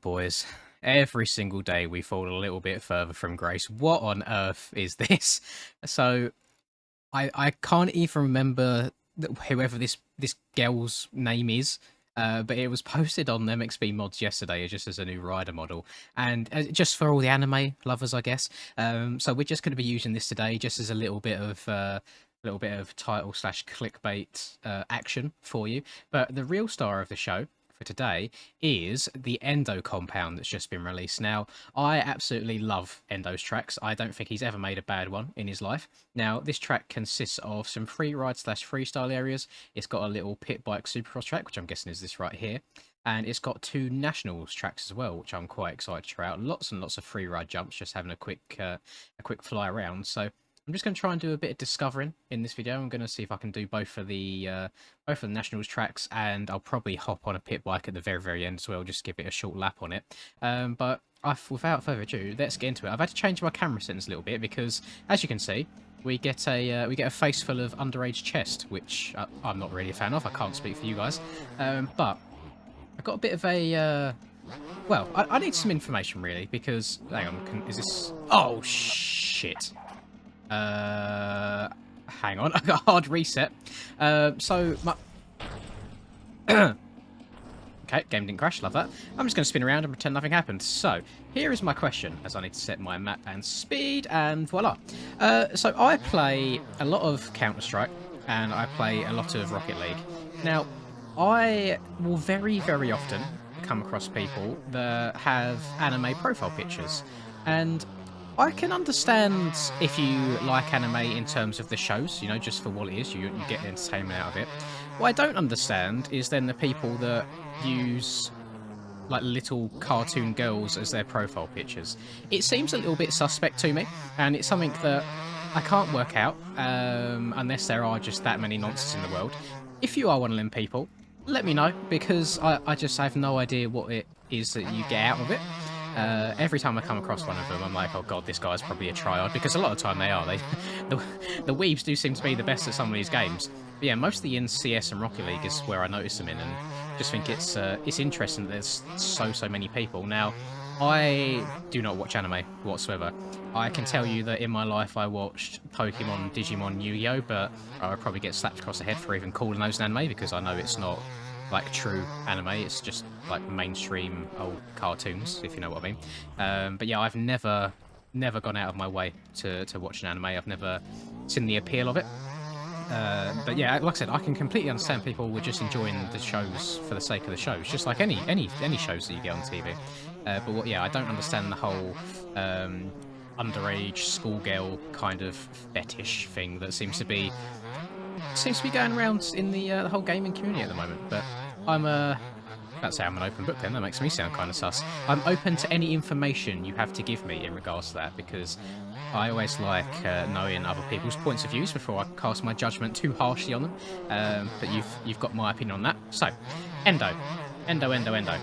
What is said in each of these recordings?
boys. Every single day we fall a little bit further from grace. What on earth is this? So I can't even remember whoever this girl's name is. But it was posted on MXB mods yesterday just as a new rider model, and just for all the anime lovers, I guess. So we're just going to be using this today, just as a little bit of title slash clickbait action for you. But the real star of the show for today is the ENDO Compound that's just been released. Now, I absolutely love Endo's tracks. I don't think he's ever made a bad one in his life. Now, this track consists of some free ride slash freestyle areas. It's got a little pit bike supercross track, which I'm guessing is this right here. And it's got 2 nationals tracks as well, which I'm quite excited to try out. Lots and lots of free ride jumps, just having a quick fly around. So I'm just going to try and do a bit of discovering in this video. I'm going to see if I can do both of the nationals tracks, and I'll probably hop on a pit bike at the very end as well, just give it a short lap on it. But without further ado, let's get into it. I've had to change my camera settings a little bit because, as you can see, we get a face full of underage chest, which I'm not really a fan of. I can't speak for you guys, but I've got a bit of a well, I need some information really, because hang on, is this? Oh shit! Hang on, I got a hard reset. So my okay, game didn't crash, love that. I'm just going to spin around and pretend nothing happened. So, here is my question, as I need to set my map and speed, and voila. So I play a lot of Counter-Strike, and I play a lot of Rocket League. Now, I will very often come across people that have anime profile pictures, and I can understand if you like anime in terms of the shows, you know, just for what it is, you get entertainment out of it. What I don't understand is then the people that use like little cartoon girls as their profile pictures. It seems a little bit suspect to me, and it's something that I can't work out unless there are just that many nonsense in the world. If you are one of them people, let me know, because I just have no idea what it is that you get out of it. Every time I come across one of them, I'm like, oh god, this guy's probably a tryhard, because a lot of the time they are. The weebs do seem to be the best at some of these games. But yeah, mostly in CS and Rocket League is where I notice them in, and just think it's interesting that there's so many people. Now, I do not watch anime whatsoever. I can tell you that in my life I watched Pokemon, Digimon, Yu-Gi-Oh, but I would probably get slapped across the head for even calling those an anime, because I know it's not like true anime, it's just like mainstream old cartoons, if you know what I mean. But yeah, I've never gone out of my way to watch an anime. I've never seen the appeal of it. But yeah, like I said, I can completely understand people were just enjoying the shows for the sake of the shows, just like any shows that you get on TV. But yeah, I don't understand the whole underage schoolgirl kind of fetish thing that seems to be going around in the whole gaming community at the moment. But I'm that's how I'm an open book then. That makes me sound kind of sus. I'm open to any information you have to give me in regards to that, because I always like knowing other people's points of views before I cast my judgment too harshly on them. But you've got my opinion on that. So, Endo.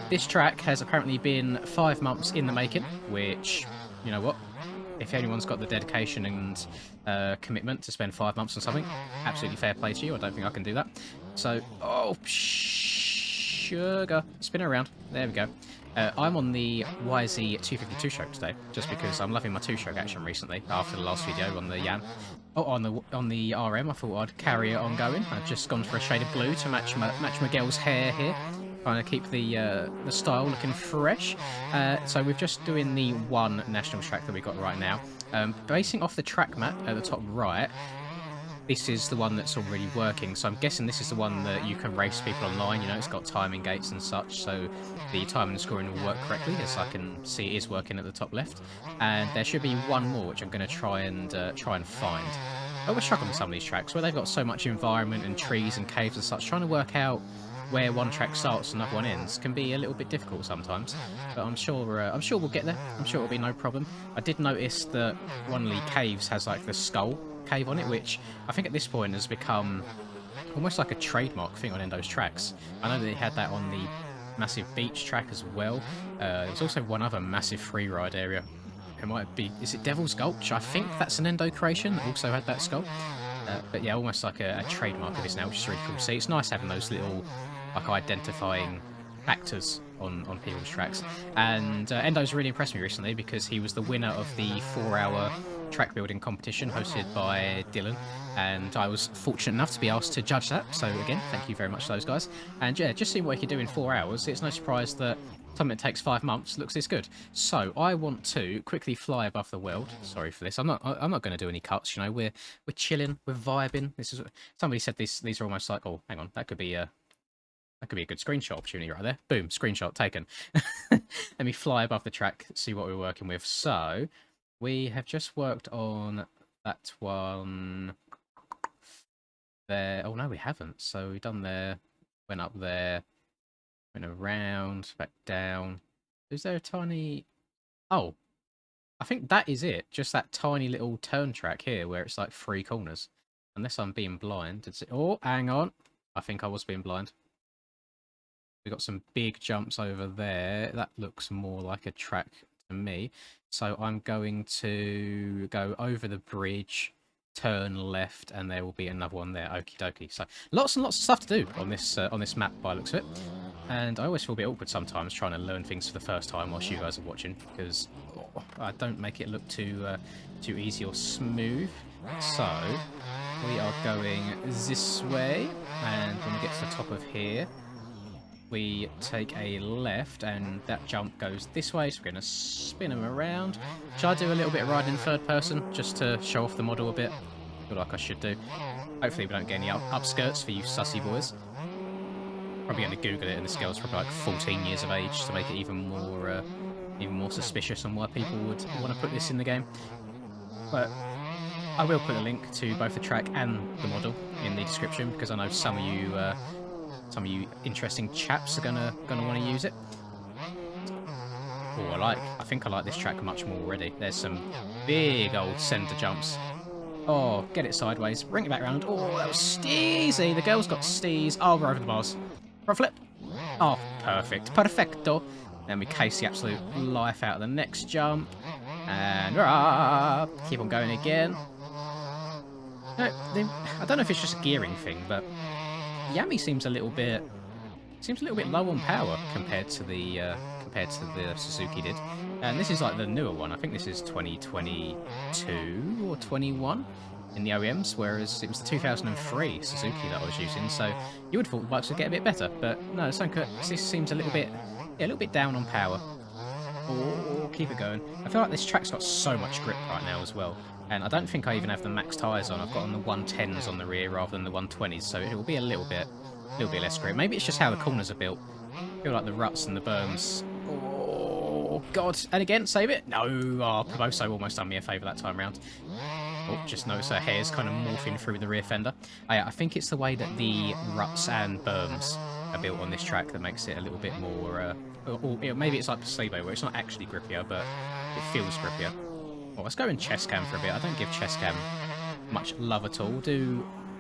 This track has apparently been 5 months in the making, which, you know what? If anyone's got the dedication and commitment to spend 5 months on something, absolutely fair play to you. I don't think I can do that. So, oh, sugar. Spin around. There we go. I'm on the YZ252 stroke today, just because I'm loving my 2-stroke action recently after the last video on the Yan. Oh, on the RM, I thought I'd carry it on going. I've just gone for a shade of blue to match my girl's hair here. Trying to keep the style looking fresh. So we're just doing the 1 national track that we got right now. Basing off the track map at the top right, this is the one that's already working. So I'm guessing this is the one that you can race people online. You know, it's got timing gates and such, so the timing and scoring will work correctly, as I can see it is working at the top left. And there should be one more, which I'm going to try and find. I always struggle with some of these tracks where they've got so much environment and trees and caves and such. Trying to work out where one track starts and another one ends can be a little bit difficult sometimes, but I'm sure we'll get there. I'm sure it'll be no problem. I did notice that one of the caves has like the skull cave on it, which I think at this point has become almost like a trademark thing on Endo's tracks. I know that they had that on the massive beach track as well. There's also one other massive free ride area. It might be, is it Devil's Gulch? I think that's an Endo creation that also had that skull. But yeah, almost like a trademark of this now, which is really cool to see. It's nice having those little like identifying actors on people's tracks. And Endo's really impressed me recently because he was the winner of the 4-hour track building competition hosted by Dylan. And I was fortunate enough to be asked to judge that. So again, thank you very much to those guys. And yeah, just seeing what he could do in 4 hours, it's no surprise that something that takes 5 months looks this good. So I want to quickly fly above the world. Sorry for this. I'm not going to do any cuts. You know, we're chilling, we're vibing. This is somebody said these are almost like, oh, hang on, that could be a good screenshot opportunity right there. Boom, screenshot taken. Let me fly above the track, see what we're working with. So we have just worked on that one there. Oh no, we haven't. So we've done there, went up there, went around, back down. Is there a tiny... Oh, I think that is it. Just that tiny little turn track here where it's like 3 corners. Unless I'm being blind. Oh, hang on. I think I was being blind. We've got some big jumps over there. That looks more like a track to me. So I'm going to go over the bridge, turn left, and there will be another one there. Okie dokie. So lots and lots of stuff to do on this map by the looks of it. And I always feel a bit awkward sometimes trying to learn things for the first time whilst you guys are watching, because I don't make it look too easy or smooth. So we are going this way, and when we get to the top of here, we take a left, and that jump goes this way, so we're going to spin them around. Should I do a little bit of riding in third person, just to show off the model a bit? I feel like I should do. Hopefully we don't get any upskirts for you sussy boys. Probably going to Google it, and this girl's probably like 14 years of age to make it even more suspicious on why people would want to put this in the game. But I will put a link to both the track and the model in the description, because I know some of you interesting chaps are gonna want to use it. Oh, I think I like this track much more already. There's some big old centre jumps. Oh, get it sideways, bring it back round. Oh, that was steezy. The girl's got steez. Oh, we're over the bars. Front flip. Oh, perfect. Perfecto. Then we case the absolute life out of the next jump. And keep on going again. No, I don't know if it's just a gearing thing, but Yami seems a little bit low on power compared to the Suzuki did. And this is like the newer one. I think this is 2022 or 21 in the OEMs, whereas it was the 2003 Suzuki that I was using. So you would have thought the bikes would get a bit better, but no, this seems a little bit down on power. Oh, keep it going. I feel like this track's got so much grip right now as well. And I don't think I even have the max tyres on. I've got on the 110s on the rear rather than the 120s, so it will be a little bit less grip. Maybe it's just how the corners are built. I feel like the ruts and the berms. Oh, God. And again, save it. No. Oh, Promoso almost done me a favour that time round. Oh, just notice her hair's kind of morphing through the rear fender. I think it's the way that the ruts and berms are built on this track that makes it a little bit more... or maybe it's like placebo, where it's not actually grippier, but it feels grippier. Well, let's go in chest cam for a bit. I don't give chest cam much love at all.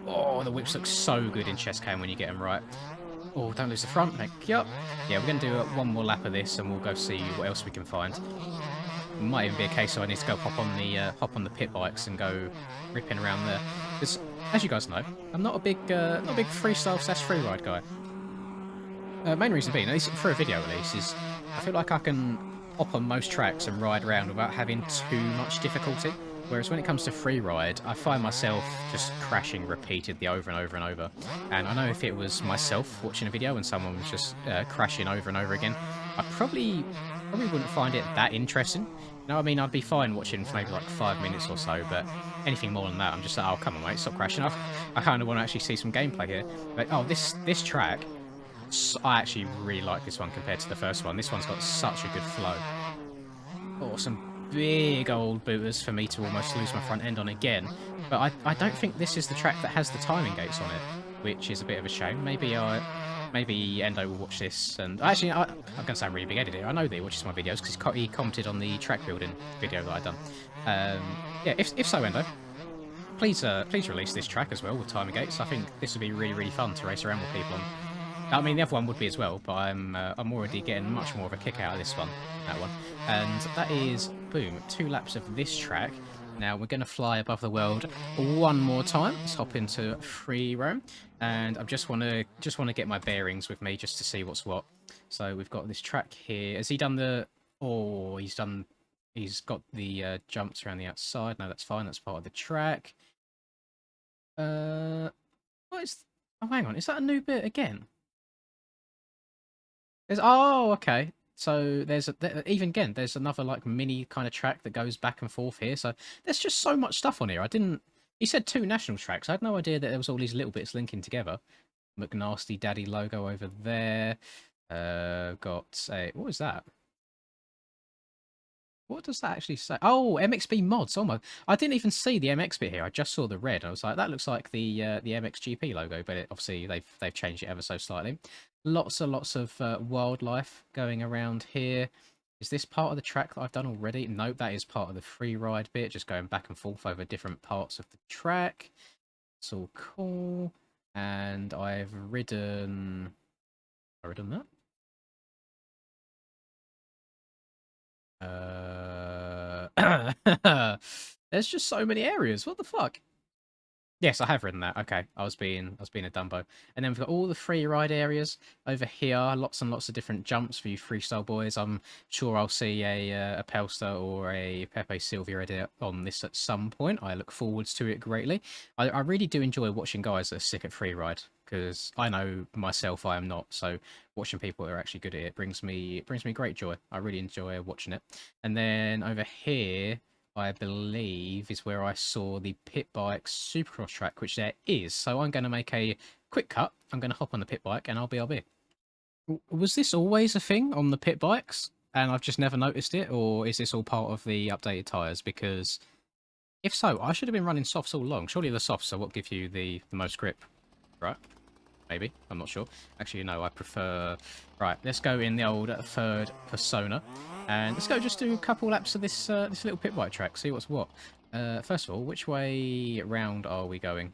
Oh, the whips look so good in chest cam when you get them right. Oh, don't lose the front. Thank you. Yeah, we're going to do one more lap of this, and we'll go see what else we can find. It might even be a case so I need to go hop on the pit bikes and go ripping around there. Because, as you guys know, I'm not a big freestyle / freeride guy. Main reason being, at least for a video at least, is I feel like I can hop on most tracks and ride around without having too much difficulty. Whereas when it comes to free ride, I find myself just crashing repeatedly over and over and over. And I know if it was myself watching a video and someone was just crashing over and over again, I probably wouldn't find it that interesting. You know, I mean, I'd be fine watching for maybe like 5 minutes or so, but anything more than that, I'm just like, oh, come on, mate, stop crashing. I kind of want to actually see some gameplay here. But, oh, this track, I actually really like this one compared to the first one. This one's got such a good flow. Oh, some big old booters for me to almost lose my front end on again. But I don't think this is the track that has the timing gates on it, which is a bit of a shame. Maybe Endo will watch this, and actually, I'm going to sound really big-headed here. I know that he watches my videos because he commented on the track building video that I've done. Yeah, if so, Endo, please release this track as well with timing gates. I think this would be really, really fun to race around with people on. I mean, the other one would be as well, but I'm already getting much more of a kick out of that one. And that is, boom, 2 laps of this track. Now we're going to fly above the world one more time. Let's hop into free roam, and I just want to get my bearings with me just to see what's what. So we've got this track here. Has he done the? Oh, he's done. He's got the jumps around the outside. No, that's fine. That's part of the track. What is? Oh, hang on. Is that a new bit again? Oh, okay. So even again, there's another like mini kind of track that goes back and forth here. So there's just so much stuff on here. I didn't. He said 2 national tracks. I had no idea that there was all these little bits linking together. McNasty Daddy logo over there. Got a what was that? What does that actually say? Oh, MXB mods. Oh my! I didn't even see the MX bit here. I just saw the red. I was like, that looks like the MXGP logo, but obviously they've changed it ever so slightly. Lots and lots of wildlife going around here. Is this part of the track that I've done already? Nope, that is part of the free ride bit, just going back and forth over different parts of the track. It's all cool. And I've ridden that. There's just so many areas. What the fuck? Yes, I have ridden that. Okay, I was being a Dumbo. And then we've got all the free ride areas over here. Lots and lots of different jumps for you freestyle boys. I'm sure I'll see a Pelster or a Pepe Sylvia edit on this at some point. I look forwards to it greatly. I really do enjoy watching guys that are sick at free ride because I know myself I am not. So watching people that are actually good at it brings me great joy. I really enjoy watching it. And then over here, I believe, is where I saw the pit bike supercross track, which there is. So I'm going to make a quick cut. I'm going to hop on the pit bike and I'll be. Was this always a thing on the pit bikes and I've just never noticed it? Or is this all part of the updated tyres? Because if so, I should have been running softs all along. Surely the softs are what give you the most grip, right? Maybe. I'm not sure. Actually, no, I prefer... Right, let's go in the old third persona. And let's go just do a couple laps of this this little pit bike track, see what's what. First of all, which way round are we going?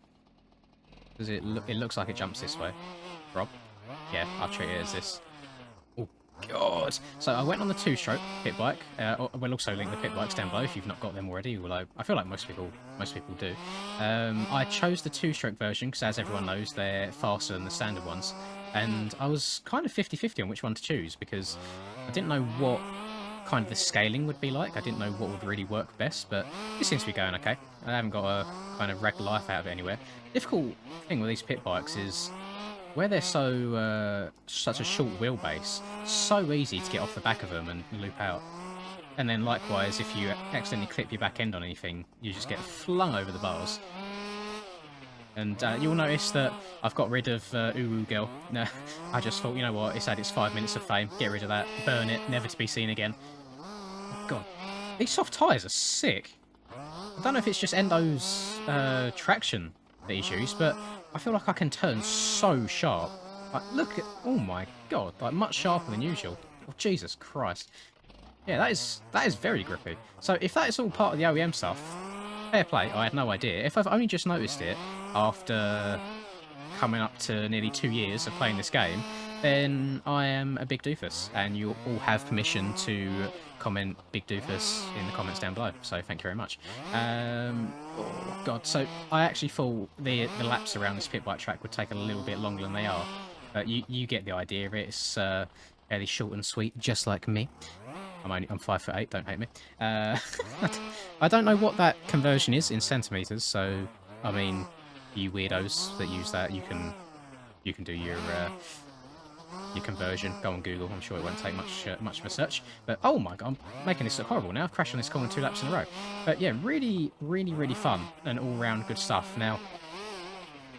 Does it looks like it jumps this way. Rob? Yeah, I'll treat it as this. Oh, God! So I went on the 2-stroke pit bike. We'll also link the pit bikes down below if you've not got them already, although I feel like most people do. I chose the 2-stroke version because, as everyone knows, they're faster than the standard ones. And I was kind of 50-50 on which one to choose because I didn't know what kind of the scaling would be like. I didn't know what would really work best, but it seems to be going okay. I haven't got a kind of wrecked life out of it anywhere. Difficult thing with these pit bikes is where they're such a short wheelbase, so easy to get off the back of them and loop out. And then likewise, if you accidentally clip your back end on anything, you just get flung over the bars. And you'll notice that I've got rid of Uwu Girl. No, I just thought, you know what, it's had its 5 minutes of fame. Get rid of that, burn it, never to be seen again. Oh, God, these soft tyres are sick. I don't know if it's just Endo's traction that he's used, but I feel like I can turn so sharp. Like, look at, oh my God, like much sharper than usual. Oh, Jesus Christ. Yeah, that is very grippy. So if that is all part of the OEM stuff, fair play, I had no idea. If I've only just noticed it after coming up to nearly 2 years of playing this game, then I am a big doofus, and you all have permission to comment big doofus in the comments down below, so thank you very much. Oh God, so I actually thought the laps around this pit bike track would take a little bit longer than they are, but you get the idea of it. It's fairly short and sweet, just like me. I'm 5'8", don't hate me. I don't know what that conversion is in centimeters, so I mean, you weirdos that use that, you can do your conversion. Go on Google. I'm sure it won't take much of a search. But oh my God, I'm making this look horrible now. I've crashed on this corner 2 laps in a row. But yeah, really, really, really fun and all round good stuff. Now,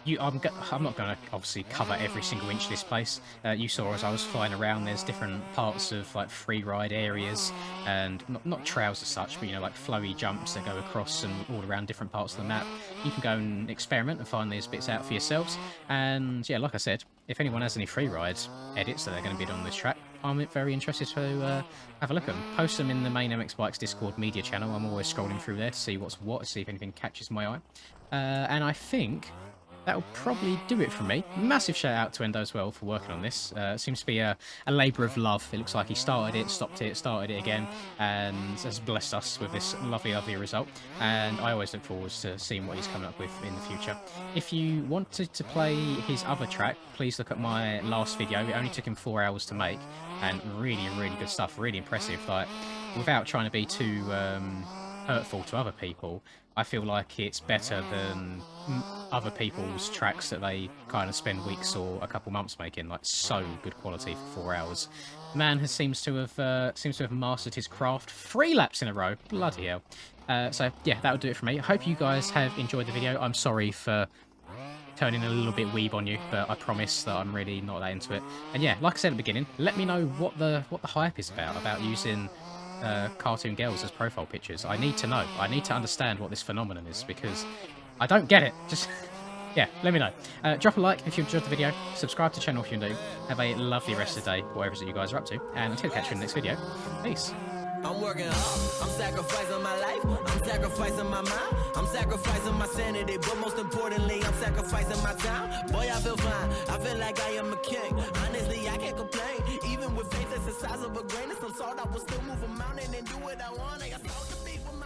I'm not going to obviously cover every single inch of this place. You saw as I was flying around, there's different parts of like free ride areas and not trails as such, but you know, like flowy jumps that go across and all around different parts of the map. You can go and experiment and find these bits out for yourselves. And yeah, like I said, if anyone has any free ride edits that they're going to be on this track, I'm very interested to have a look at them. Post them in the main MX Bikes Discord media channel. I'm always scrolling through there to see what's what, to see if anything catches my eye. And I think that'll probably do it from me. Massive shout out to Endo as well for working on this. Seems to be a labour of love. It looks like he started it, stopped it, started it again, and has blessed us with this lovely, lovely result. And I always look forward to seeing what he's coming up with in the future. If you wanted to play his other track, please look at my last video. It only took him 4 hours to make, and really, really good stuff. Really impressive. Like, without trying to be too hurtful to other people, I feel like it's better than other people's tracks that they kind of spend weeks or a couple months making. Like, so good quality for 4 hours. Man seems to have mastered his craft. 3 laps in a row. Bloody hell. So yeah, that'll do it for me. I hope you guys have enjoyed the video. I'm sorry for turning a little bit weeb on you, but I promise that I'm really not that into it. And yeah, like I said at the beginning, let me know what the hype is about using cartoon girls as profile pictures. I need to know. I need to understand what this phenomenon is, because I don't get it. Just yeah, let me know. Drop a like if you enjoyed the video. Subscribe to the channel if you do. Have a lovely rest of the day, whatever it is that you guys are up to. And until catch you in the next video, peace. I'm working hard, I'm sacrificing my life, I'm sacrificing my mind, I'm sacrificing my sanity, but most importantly, I'm sacrificing my time. Boy, I feel fine, I feel like I am a king. Honestly, I can't complain, even with faith that's the size of a grain of some salt, I will still move a mountain and do what I want. I got salt to beat with my